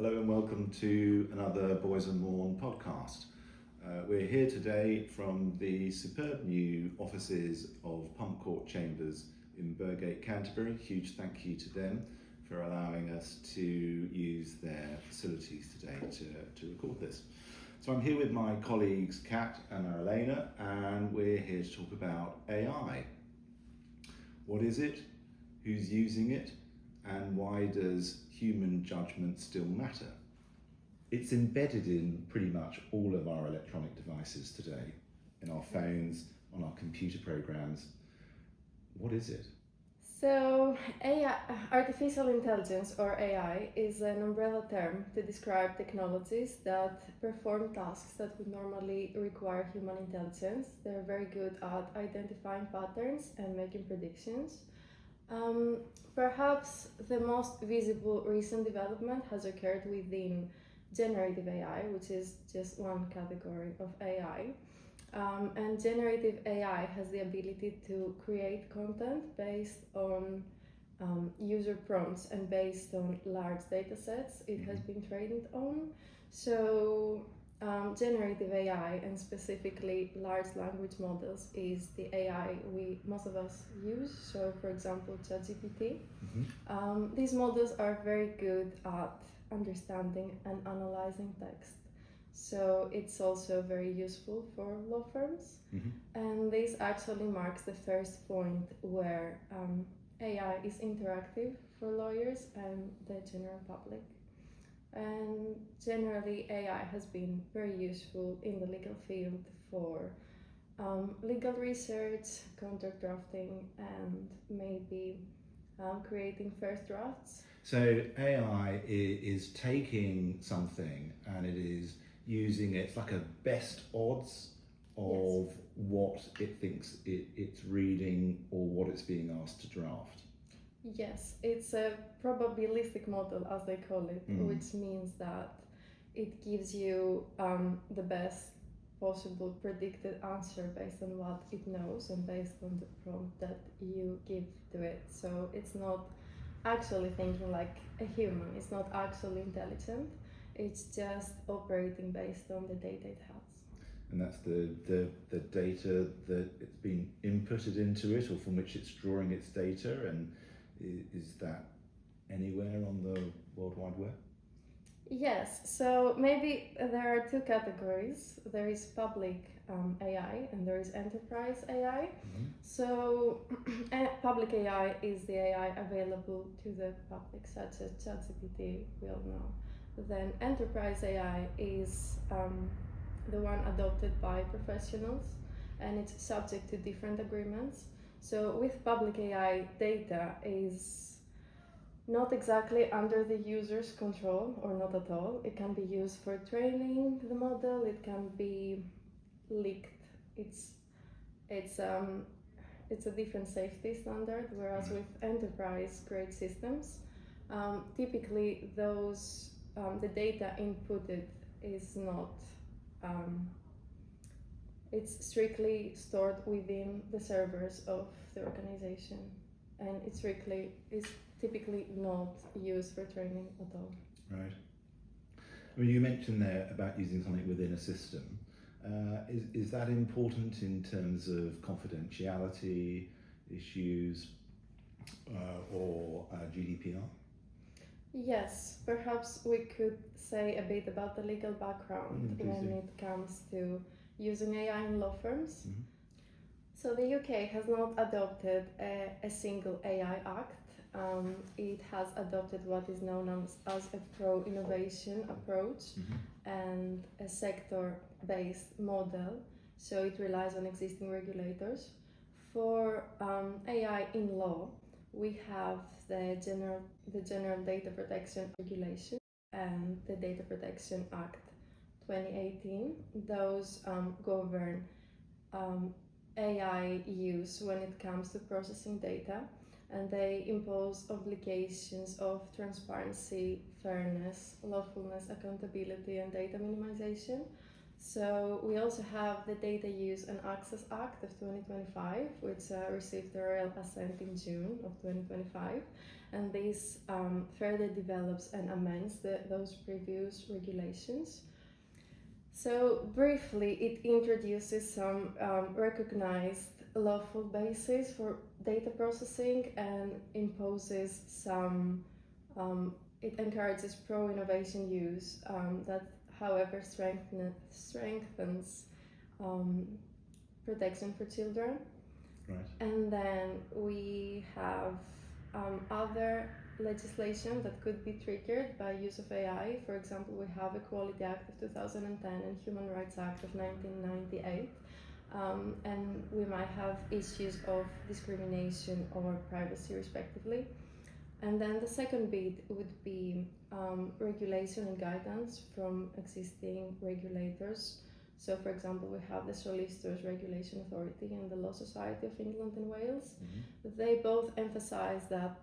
Hello and welcome to another Boys Maughan podcast. We're here today from the superb new offices of Pump Court Chambers in Burgate, Canterbury. Huge thank you to them for allowing us to use their facilities today to record this. So I'm here with my colleagues Kat and Marilena, and we're here to talk about AI. What is it? Who's using it? And why does human judgment still matter? It's embedded in pretty much all of our electronic devices today, in our phones, on our computer programs. What is it? So, AI, artificial intelligence, or AI, is an umbrella term to describe technologies that perform tasks that would normally require human intelligence. They're very good at identifying patterns and making predictions. Perhaps the most visible recent development has occurred within generative AI, which is just one category of AI. And generative AI has the ability to create content based on user prompts and based on large data sets it has been trained on. So generative AI, and specifically large language models, is the AI most of us use. So for example, ChatGPT. These models are very good at understanding and analyzing text. So it's also very useful for law firms. And this actually marks the first point where AI is interactive for lawyers and the general public. And generally, AI has been very useful in the legal field for legal research, contract drafting, and maybe creating first drafts. So AI is taking something and it is using it. It's like a best odds of what it thinks it's reading or what it's being asked to draft. Yes, it's a probabilistic model, as they call it, which means that it gives you the best possible predicted answer based on what it knows and based on the prompt that you give to it. So it's not actually thinking like a human, it's not actually intelligent, it's just operating based on the data it has. And that's the data that it's been inputted into it, or from which it's drawing its data, and is that anywhere on the World Wide Web? Yes, so maybe there are two categories. There is public AI and there is enterprise AI. So public AI is the AI available to the public, such as ChatGPT, we all know. Then enterprise AI is the one adopted by professionals, and it's subject to different agreements. So with public AI, data is not exactly under the user's control, or not at all. It can be used for training the model, it can be leaked. It's a different safety standard, whereas with enterprise grade systems, typically those the data inputted is not it's strictly stored within the servers of the organization, and it's typically not used for training at all. Right. I mean, you mentioned there about using something within a system. Is that important in terms of confidentiality issues or GDPR? Yes, perhaps we could say a bit about the legal background when it comes to using AI in law firms. So the UK has not adopted a single AI act. It has adopted what is known as a pro-innovation approach and a sector-based model. So it relies on existing regulators. For AI in law, we have the General Data Protection Regulation and the Data Protection Act 2018. Those govern AI use when it comes to processing data, and they impose obligations of transparency, fairness, lawfulness, accountability, and data minimization. So we also have the Data Use and Access Act of 2025, which received the royal assent in June of 2025, and this further develops and amends those previous regulations. So briefly, it introduces some recognized lawful basis for data processing and imposes some, it encourages pro-innovation use that however strengthens protection for children. Right. And then we have other legislation that could be triggered by use of AI. For example, we have Equality Act of 2010 and Human Rights Act of 1998. And we might have issues of discrimination or privacy respectively. And then the second bit would be regulation and guidance from existing regulators. So, for example, we have the Solicitors Regulation Authority and the Law Society of England and Wales. They both emphasize that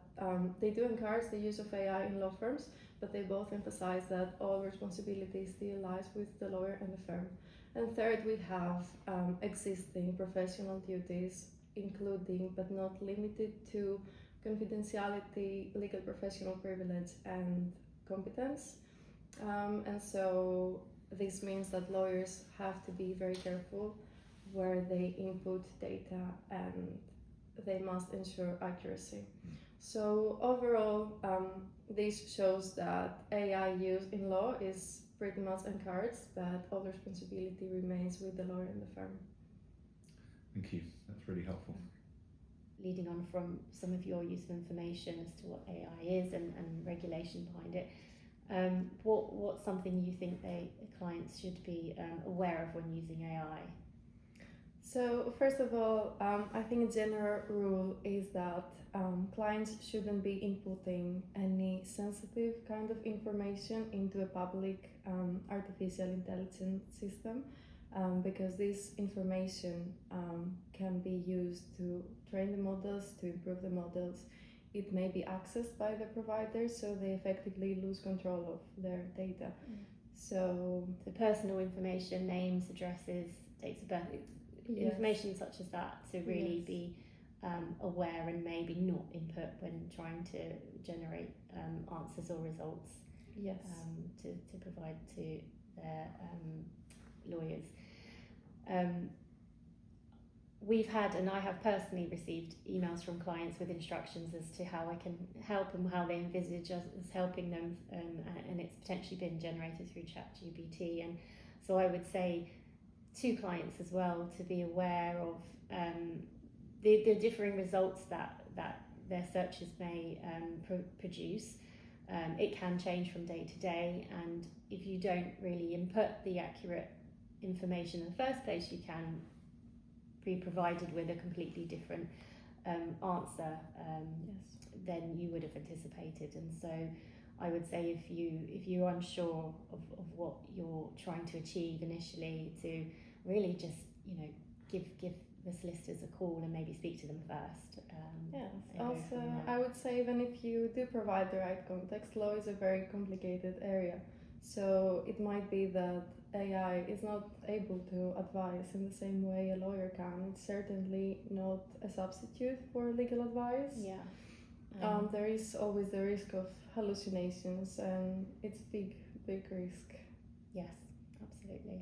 they do encourage the use of AI in law firms, but they both emphasize that all responsibility still lies with the lawyer and the firm. And third, we have existing professional duties, including but not limited to confidentiality, legal professional privilege, and competence. And so this means that lawyers have to be very careful where they input data and they must ensure accuracy. So overall, this shows that AI use in law is pretty much encouraged, but all responsibility remains with the lawyer and the firm. Thank you. That's really helpful. Leading on from some of your use of information as to what AI is and regulation behind it, what's something you think clients should be aware of when using AI? So first of all, I think a general rule is that clients shouldn't be inputting any sensitive kind of information into a public artificial intelligence system, because this information can be used to train the models, to improve the models. It may be accessed by the providers, so they effectively lose control of their data. So the personal information, names, addresses, dates of birth, information such as that, to really be aware and maybe not input when trying to generate answers or results. Yes. To provide to their lawyers. We've had, and I have personally received emails from clients with instructions as to how I can help and how they envisage us as helping them, and it's potentially been generated through ChatGPT. And so I would say to clients as well to be aware of the differing results that their searches may produce. It can change from day to day, and if you don't really input the accurate information in the first place, you can be provided with a completely different answer than you would have anticipated. And so I would say if you're unsure of what you're trying to achieve initially, to really just give the solicitors a call and maybe speak to them first. Yes. Also, I would say even if you do provide the right context, law is a very complicated area. So it might be that AI is not able to advise in the same way a lawyer can. It's certainly not a substitute for legal advice. Yeah. There is always the risk of hallucinations, and it's big risk. Yes, absolutely.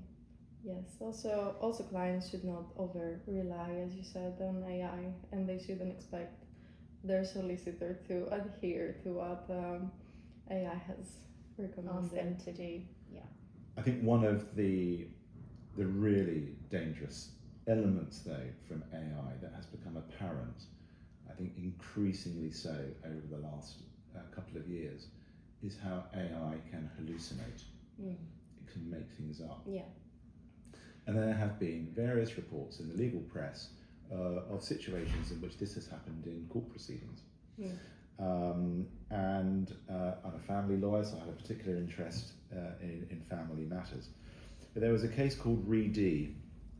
Yes. Also clients should not over rely, as you said, on AI, and they shouldn't expect their solicitor to adhere to what AI has recommended. Ask them to do. Yeah. I think one of the really dangerous elements, though, from AI that has become apparent, I think increasingly so over the last couple of years, is how AI can hallucinate. It can make things up. Yeah. And there have been various reports in the legal press of situations in which this has happened in court proceedings. And I'm a family lawyer, so I have a particular interest in family matters. But there was a case called Re-D,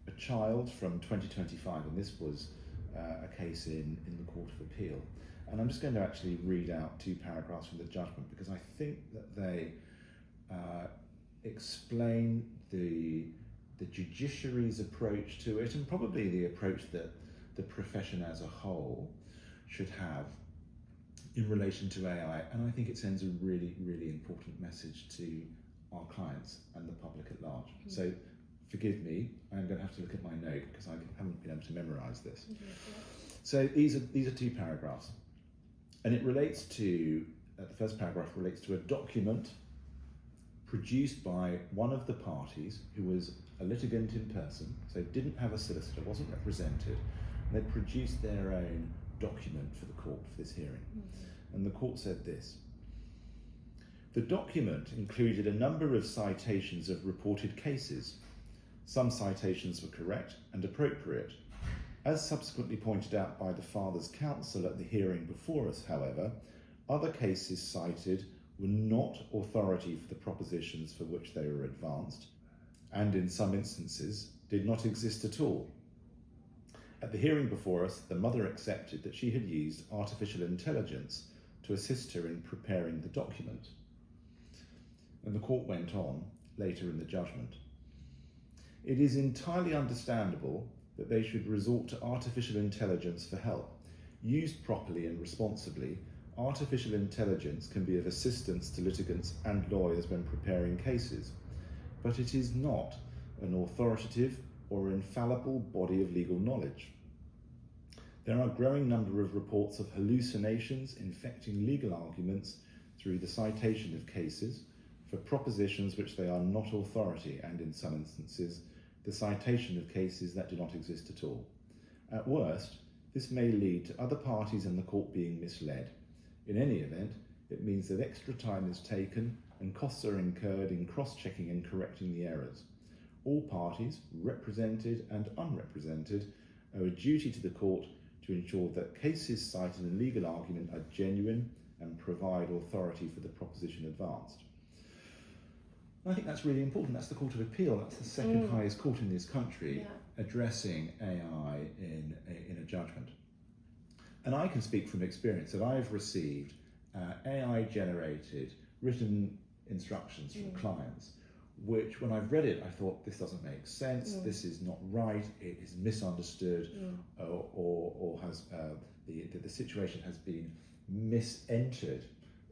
a child from 2025, and this was a case in the Court of Appeal. And I'm just going to actually read out 2 paragraphs from the judgment, because I think that they explain the the judiciary's approach to it, and probably the approach that the profession as a whole should have in relation to AI. And I think it sends a really, really important message to our clients and the public at large. Mm-hmm. So forgive me, I'm going to have to look at my note because I haven't been able to memorize this. Mm-hmm. So these are 2 paragraphs, and it relates to, the first paragraph relates to a document produced by one of the parties who was a litigant in person, so didn't have a solicitor, wasn't represented. They produced their own document for the court for this hearing. Mm-hmm. And the court said this: the document included a number of citations of reported cases. Some citations were correct and appropriate. As subsequently pointed out by the father's counsel at the hearing before us, however, other cases cited were not authority for the propositions for which they were advanced, and in some instances did not exist at all. At the hearing before us, the mother accepted that she had used artificial intelligence to assist her in preparing the document. And the court went on later in the judgment. It is entirely understandable that they should resort to artificial intelligence for help. Used properly and responsibly, artificial intelligence can be of assistance to litigants and lawyers when preparing cases, but it is not an authoritative or infallible body of legal knowledge. There are a growing number of reports of hallucinations infecting legal arguments through the citation of cases for propositions which they are not authority, and in some instances, the citation of cases that do not exist at all. At worst, this may lead to other parties in the court being misled. In any event, it means that extra time is taken and costs are incurred in cross-checking and correcting the errors. All parties, represented and unrepresented, owe a duty to the court to ensure that cases cited in a legal argument are genuine and provide authority for the proposition advanced. I think that's really important. That's the Court of Appeal. That's the second highest court in this country addressing AI in a judgment. And I can speak from experience that I've received AI-generated written instructions from clients, which when I've read it, I thought, this doesn't make sense, this is not right, it is misunderstood, or has the situation has been misentered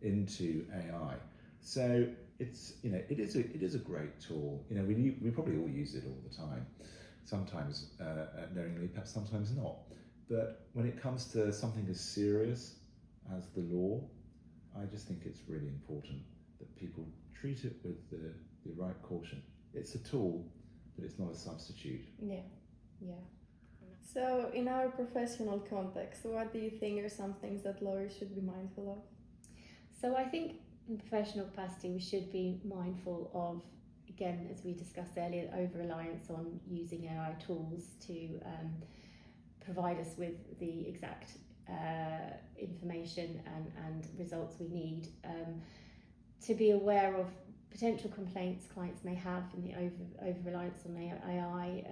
into AI. So it's, it is a great tool. We probably all use it all the time, sometimes knowingly, perhaps sometimes not. But when it comes to something as serious as the law, I just think it's really important that people treat it with the right caution. It's a tool, but it's not a substitute. Yeah. So in our professional context, what do you think are some things that lawyers should be mindful of? So I think in professional capacity, we should be mindful of, again, as we discussed earlier, over-reliance on using AI tools to provide us with the exact information and results we need. To be aware of potential complaints clients may have in the over-reliance on AI.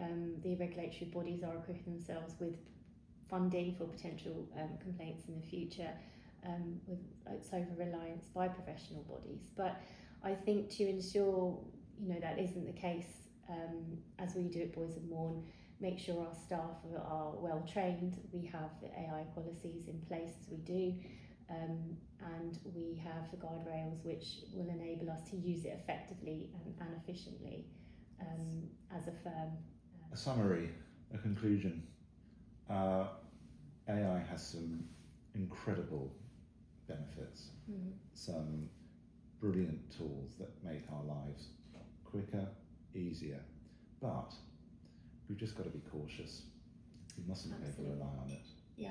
The regulatory bodies are equipping themselves with funding for potential complaints in the future. With its over-reliance by professional bodies. But I think to ensure that isn't the case, as we do at Boys Maughan, make sure our staff are well trained. We have the AI policies in place as we do, and we have the guardrails which will enable us to use it effectively and efficiently as a firm. A summary, a conclusion. AI has some incredible benefits, some brilliant tools that make our lives quicker, easier, but we've just got to be cautious. We mustn't over-rely on it. Yeah.